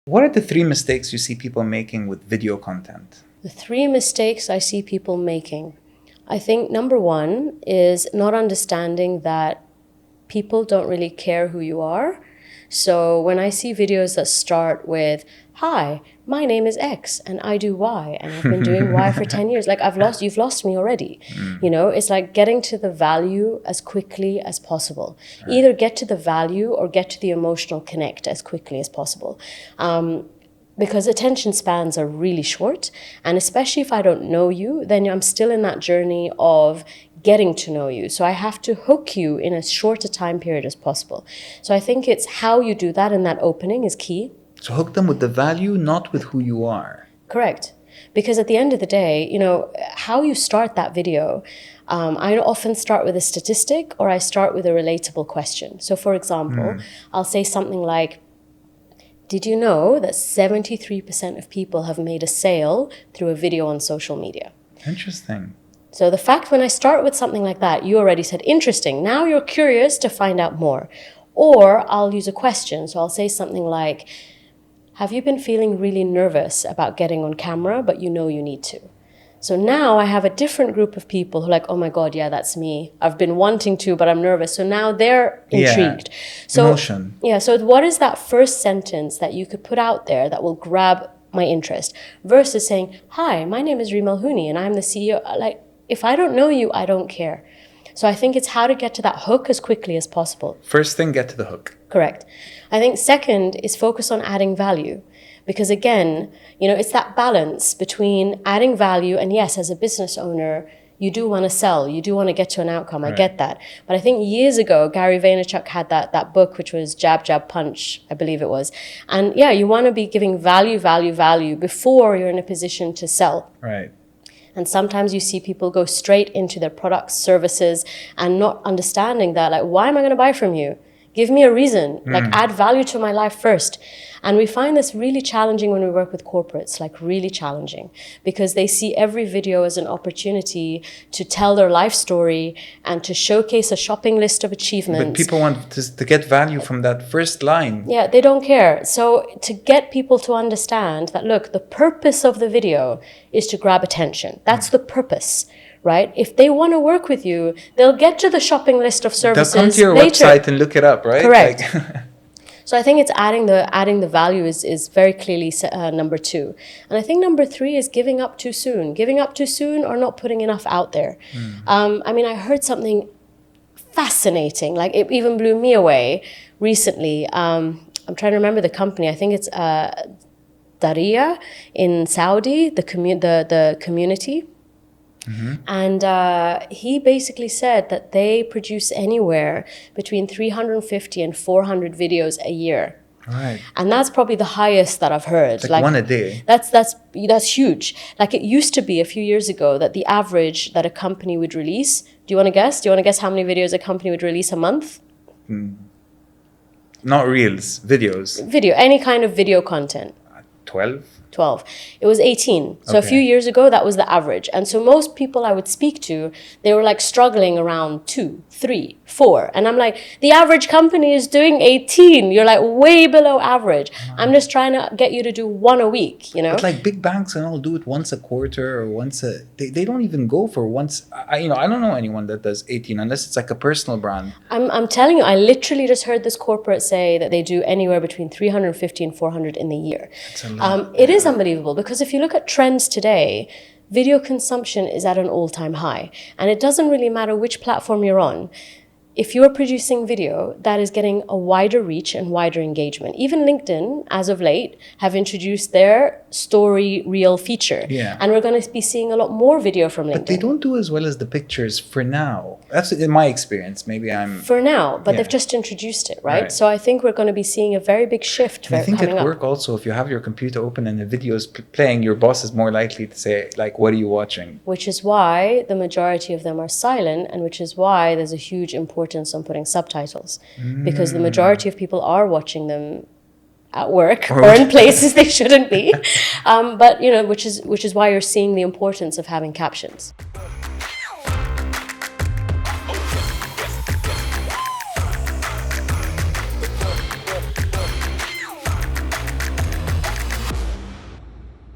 What are the 3 mistakes you see people making with video content? The 3 mistakes I see people making. I think number one is not understanding that people don't really care who you are. So when I see videos that start with, "Hi, my name is X and I do Y and I've been doing Y for 10 years," like you've lost me already. You know, it's like getting to the value as quickly as possible. Right. Either get to the value or get to the emotional connect as quickly as possible. Because attention spans are really short. And especially if I don't know you, then I'm still in that journey of getting to know you. So I have to hook you in as short a time period as possible. So I think it's how you do that in that opening is key. So hook them with the value, not with who you are. Correct. Because at the end of the day, you know, how you start that video, I often start with a statistic or I start with a relatable question. So for example, I'll say something like, "Did you know that 73% of people have made a sale through a video on social media?" Interesting. So the fact when I start with something like that, you already said, interesting. Now you're curious to find out more. Or I'll use a question. So I'll say something like, "Have you been feeling really nervous about getting on camera, but you know you need to?" So now I have a different group of people who are like, "Oh my God, yeah, that's me. I've been wanting to, but I'm nervous." So now they're intrigued. So, emotion. Yeah. So what is that first sentence that you could put out there that will grab my interest versus saying, "Hi, my name is Rimal Hooni and I'm the CEO." Like, if I don't know you, I don't care. So I think it's how to get to that hook as quickly as possible. First thing, get to the hook. Correct. I think second is focus on adding value. Because again, you know, it's that balance between adding value and yes, as a business owner, you do want to sell, you do want to get to an outcome. Right. I get that. But I think years ago, Gary Vaynerchuk had that book, which was Jab, Jab, Punch, I believe it was. And yeah, you want to be giving value before you're in a position to sell. Right. And sometimes you see people go straight into their products, services, and not understanding that, like, why am I going to buy from you? Give me a reason, like add value to my life first. And we find this really challenging when we work with corporates, like really challenging, because they see every video as an opportunity to tell their life story and to showcase a shopping list of achievements. But people want to get value from that first line. Yeah, they don't care. So to get people to understand that, look, the purpose of the video is to grab attention. That's the purpose. Right? If they want to work with you, they'll get to the shopping list of services later. They'll come to your website and look it up, right? Correct. So I think it's adding the value is very clearly number two. And I think number three is giving up too soon. Giving up too soon or not putting enough out there. I mean, I heard something fascinating. Like it even blew me away recently. I'm trying to remember the company. I think it's Daria in Saudi, the community. And he basically said that they produce anywhere between 350 and 400 videos a year. Right. And that's probably the highest that I've heard. Like one a day. That's huge. Like it used to be a few years ago that the average that a company would release. Do you want to guess? Do you want to guess how many videos a company would release a month? Not reels, videos. Video, any kind of video content. 12? 12. It was 18. So okay. A few years ago, that was the average. And so most people I would speak to, they were like struggling around 2, 3, 4. And I'm like, the average company is doing 18. You're like way below average. I'm just trying to get you to do one a week, you know? But like big banks and all do it once a quarter or once a... They don't even go for once... I don't know anyone that does 18 unless it's like a personal brand. I'm telling you, I literally just heard this corporate say that they do anywhere between 350 and 400 in the year. That's a lot. It is unbelievable because if you look at trends today, video consumption is at an all-time high. And it doesn't really matter which platform you're on. If you're producing video, that is getting a wider reach and wider engagement. Even LinkedIn, as of late, have introduced their story reel feature. Yeah. And we're going to be seeing a lot more video from LinkedIn. But they don't do as well as the pictures for now. That's in my experience. Maybe I'm... For now, but they've just introduced it, right? So I think we're going to be seeing a very big shift coming up. I think at work also, if you have your computer open and the video is playing, your boss is more likely to say, like, what are you watching? Which is why the majority of them are silent and which is why there's a huge importance on putting subtitles because the majority of people are watching them at work or in places they shouldn't be, but you know, which is why you're seeing the importance of having captions.